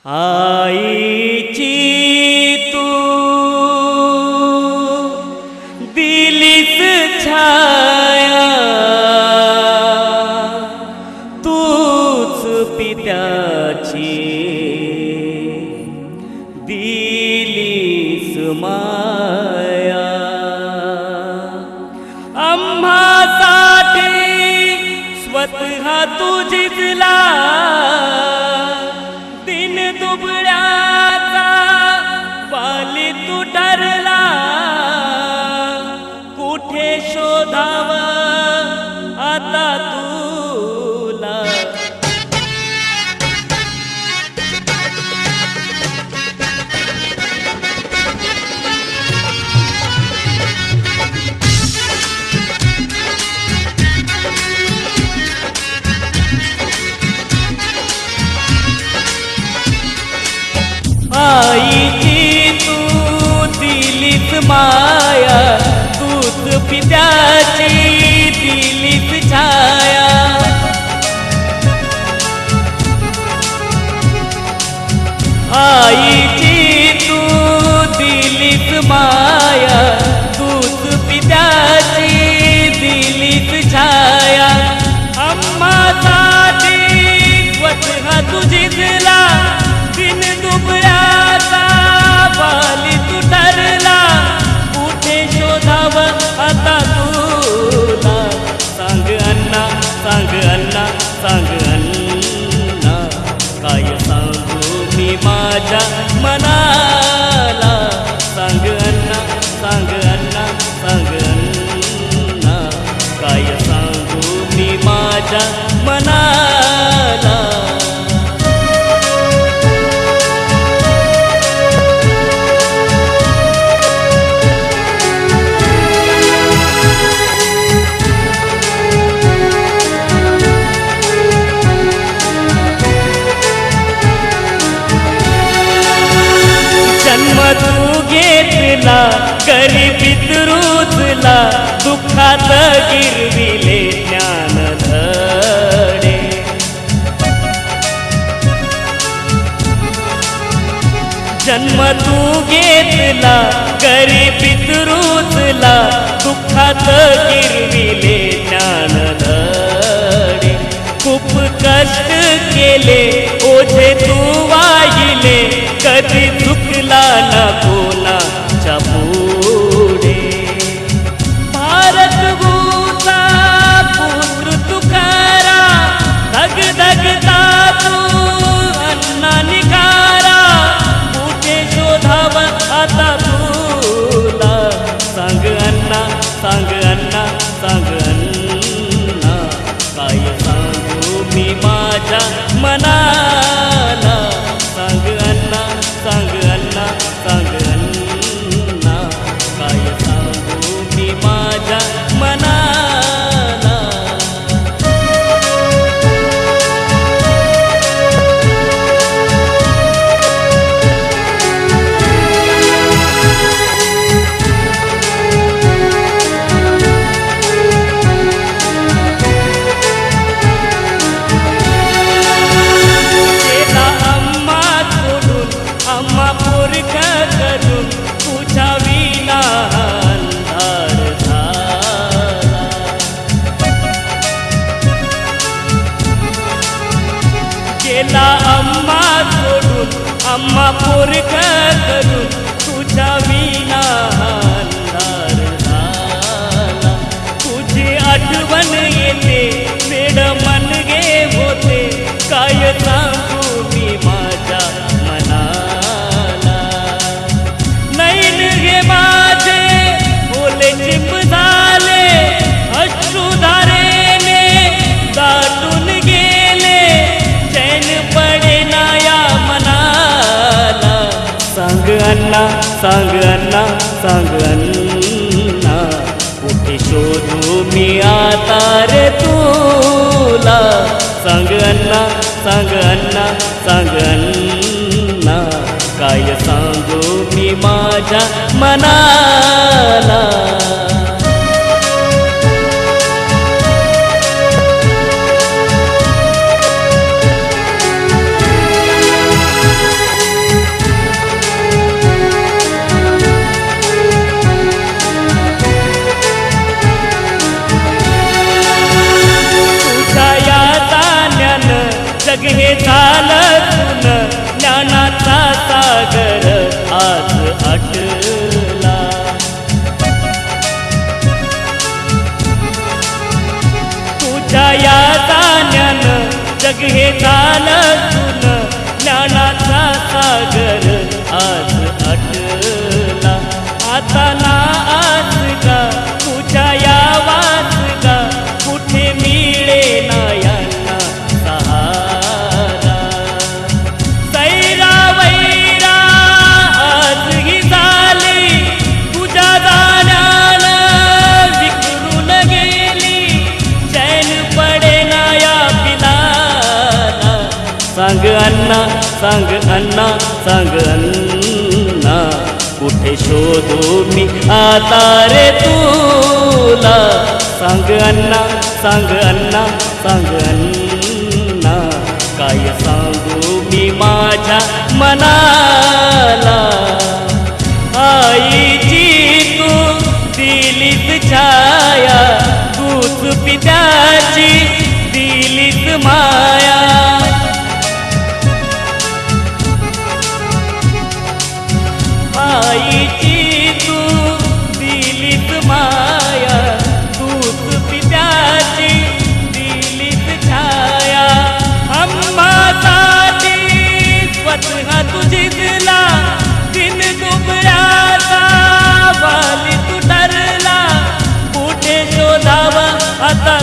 आईची तू दिलीस छाया, तूच पित्याची दिलीस माया. आम्हासाठी स्वतः तू जिजला, दिन दुबळ्याचा पाली तू ठरला. कुठे शोधाव आता तुला, आईची तू दिलीस माया, तूच पित्याची दिलीस छाया. आईची तू दिलीस माया, तूच पित्याची दिलीस छाया. आम्हासाठी स्वतः तू जिजला, दिन दुबळ्याचा बाली तू ठरला. कुठे शोधाव आता तुला, सांग अण्णा, सांग अण्णा, सांग अण्णा. काय सांगू मी माझ्या मनाला, सांग अण्णा, सांग अण्णा, सांग अण्णा. काय सांगू मी माझ्या मनाला. जन्म तू घेतला गरिबीत रुजला, दुःखात गिरविले ज्ञान धडे. जन्म तू घेतला गरिबीत रुजला, दुःखात गिरविले ज्ञान धडे. खूप कष्ट केले ओझे तू वाहिले, कधी चुकला ना कोणाच्या पुढे. भारत भूता पुत्र तुकारा, धग धगता तू अण्णा निखारा. कुठे शोधाव आता तुला, सांग अण्णा, सांग अण्णा, सांग अण्णा. काय सांगू मी माझ्या मनाला, सांग अण्णा, सांग अण्णा, सांग अण्णा. काय सांगू मी माझ्या मनाला. केला अम्मा सोडून, अम्मा पोरग करून, तुझ्या विना अंधार झाला. केला अम्मा सोडून, अम्मा पोरग करून, तुझ्या विना अंधार झाला. तुझी आठवण येते, वेड मनगे होते, काय सांगू मी माझ्या मनाला. नैन गे माझे ओले चिंब झाले, अश्रुधारेने दाटून गेले, चैन पडेना या मनाला. सांग अण्णा, सांग अण्णा, सांग अण्णा. कुठे शोधू मी आता रे तुला, सांग अण्णा, सांग अण्णा, सांग अण्णा. काय सांगू मी माझ्या मनाला. अण्णा सांग अण्णा सांग अण्णा कुठे शोधू मी आता रे तुला सांग अण्णा सांग अण्णा सांग अण्णा काय सांगू मी माझ्या मनाला आईची तू दिलीस छाया तूच पित्याची दिलीस माया आईची तू दिलीस माया तूच पित्याची दिलीस छाया आम्हासाठी स्वतः तुझी दिला दिन दुबळ्याचा वाली तू ठरला कुठे शोधावा आता